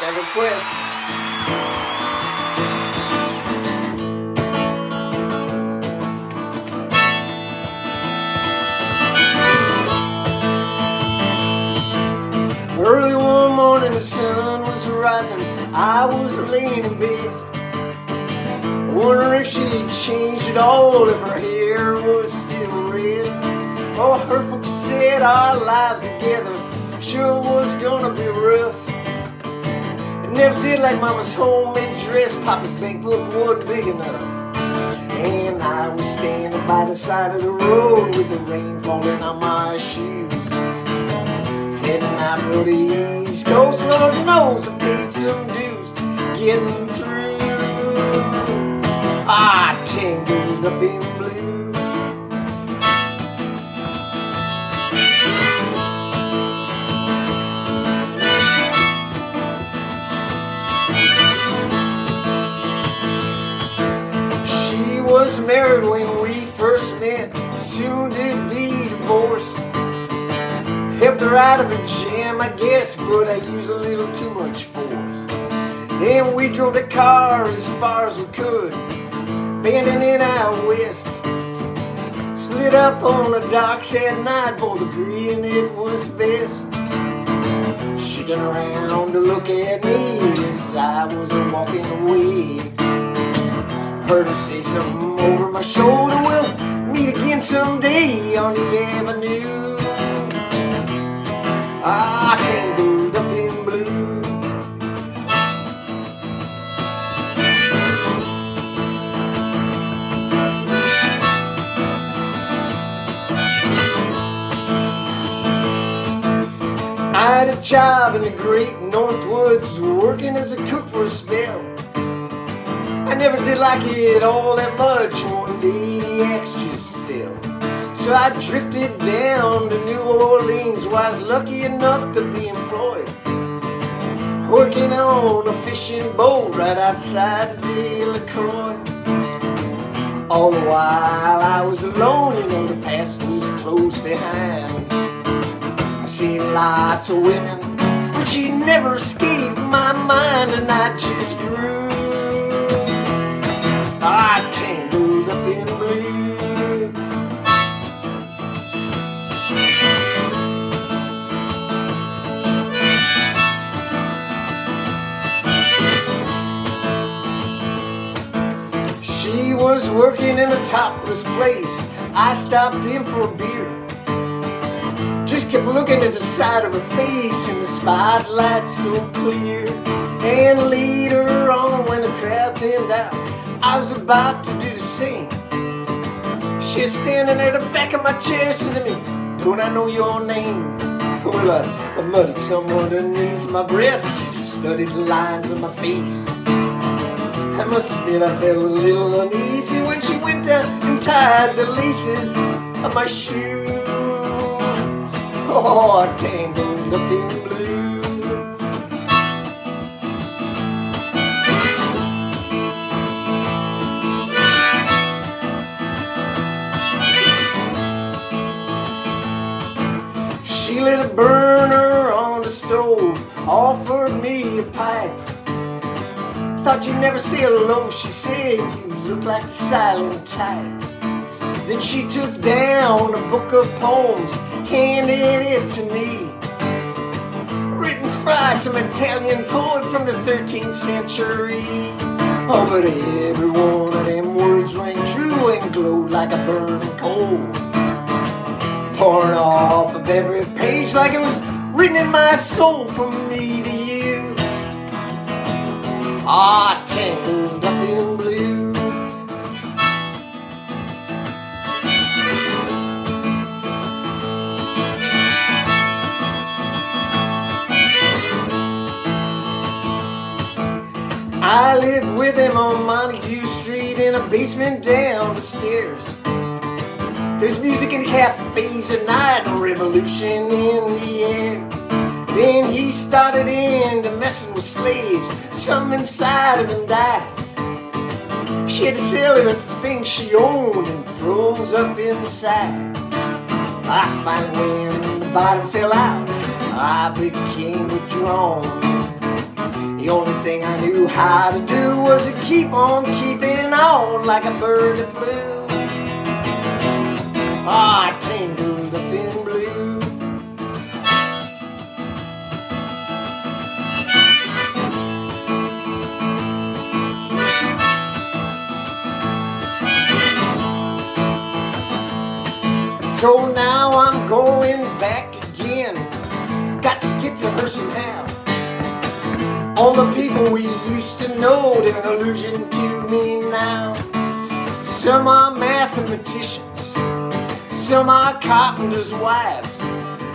that request. Early one morning the sun was rising, I was laying in bed, wondering if she'd changed at all, if her hair was still red. Oh, her folks said our lives together sure was gonna be rough. It never did like Mama's homemade dress, Papa's bankbook wasn't big enough. And I was standing by the side of the road with the rain falling on my shoes, heading out for the East Coast. Lord knows I paid some dues getting through. I tangled up in blue. She was married when we first met, soon to be divorced. Helped her out of a jam, I guess, but I used a little too much force. And we drove the car as far as we could, bending it out west. Split up on the docks at night, both agreeing it was best. She turned around to look at me as I was walking away. Heard her say something over my shoulder, we'll meet again someday on the avenue. I tangled up in blue. I had a job in the great North Woods, working as a cook for a spell. I never did like it all that much. One day the axe just fell, so I drifted down to New Orleans, where I was lucky enough to be employed, working on a fishing boat right outside of Delacroix. All the while I was alone, you know, the past was close behind. I've seen lots of women, but she never escaped my mind, and I just grew. I tangled up in blue. She was working in a topless place. I stopped in for a beer, just kept looking at the side of her face in the spotlight so clear. And later on, when the crowd thinned out, I was about to do the same. She was standing at the back of my chair, saying to me, "Don't I know your name?" Well, I muttered some underneath my breath. She just studied the lines on my face. I must admit I felt a little uneasy when she went down and tied the laces of my shoe. Oh, I tangled up in blue. She lit a burner on the stove, offered me a pipe. Thought you'd never say hello, she said, you look like the silent type. Then she took down a book of poems, handed it to me, written by some Italian poet from the 13th century. Oh, but every one of them words rang true and glowed like a burning coal, pouring off of every page like it was written in my soul from me to you. Ah, tangled up in blue. I lived with him on Montague Street in a basement down the stairs. There's music in cafes at night, a revolution in the air. Then he started into messing with slaves, some inside of him died. She had to sell everything she owned and froze up inside. I finally, when the bottom fell out, I became withdrawn The only thing I knew how to do was to keep on keeping on like a bird that flew. Ah, tangled up in blue. So now I'm going back again. Got to get to her somehow. All the people we used to know, they're an illusion to me now. Some are mathematicians, some are carpenters' wives.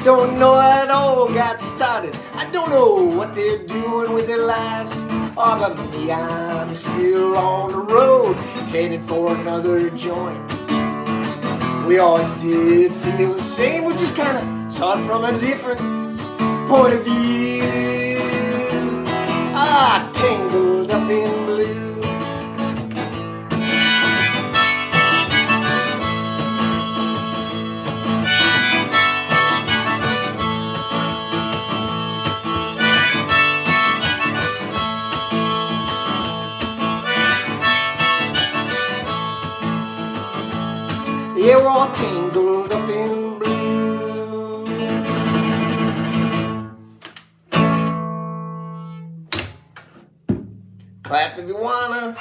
Don't know how it all got started. I don't know what they're doing with their lives. Oh, but me, I'm still on the road, headed for another joint. We always did feel the same, we just kinda saw it from a different point of view. Ah, tangled up in blue. Yeah, we're all tangled up in blue. Clap if you wanna.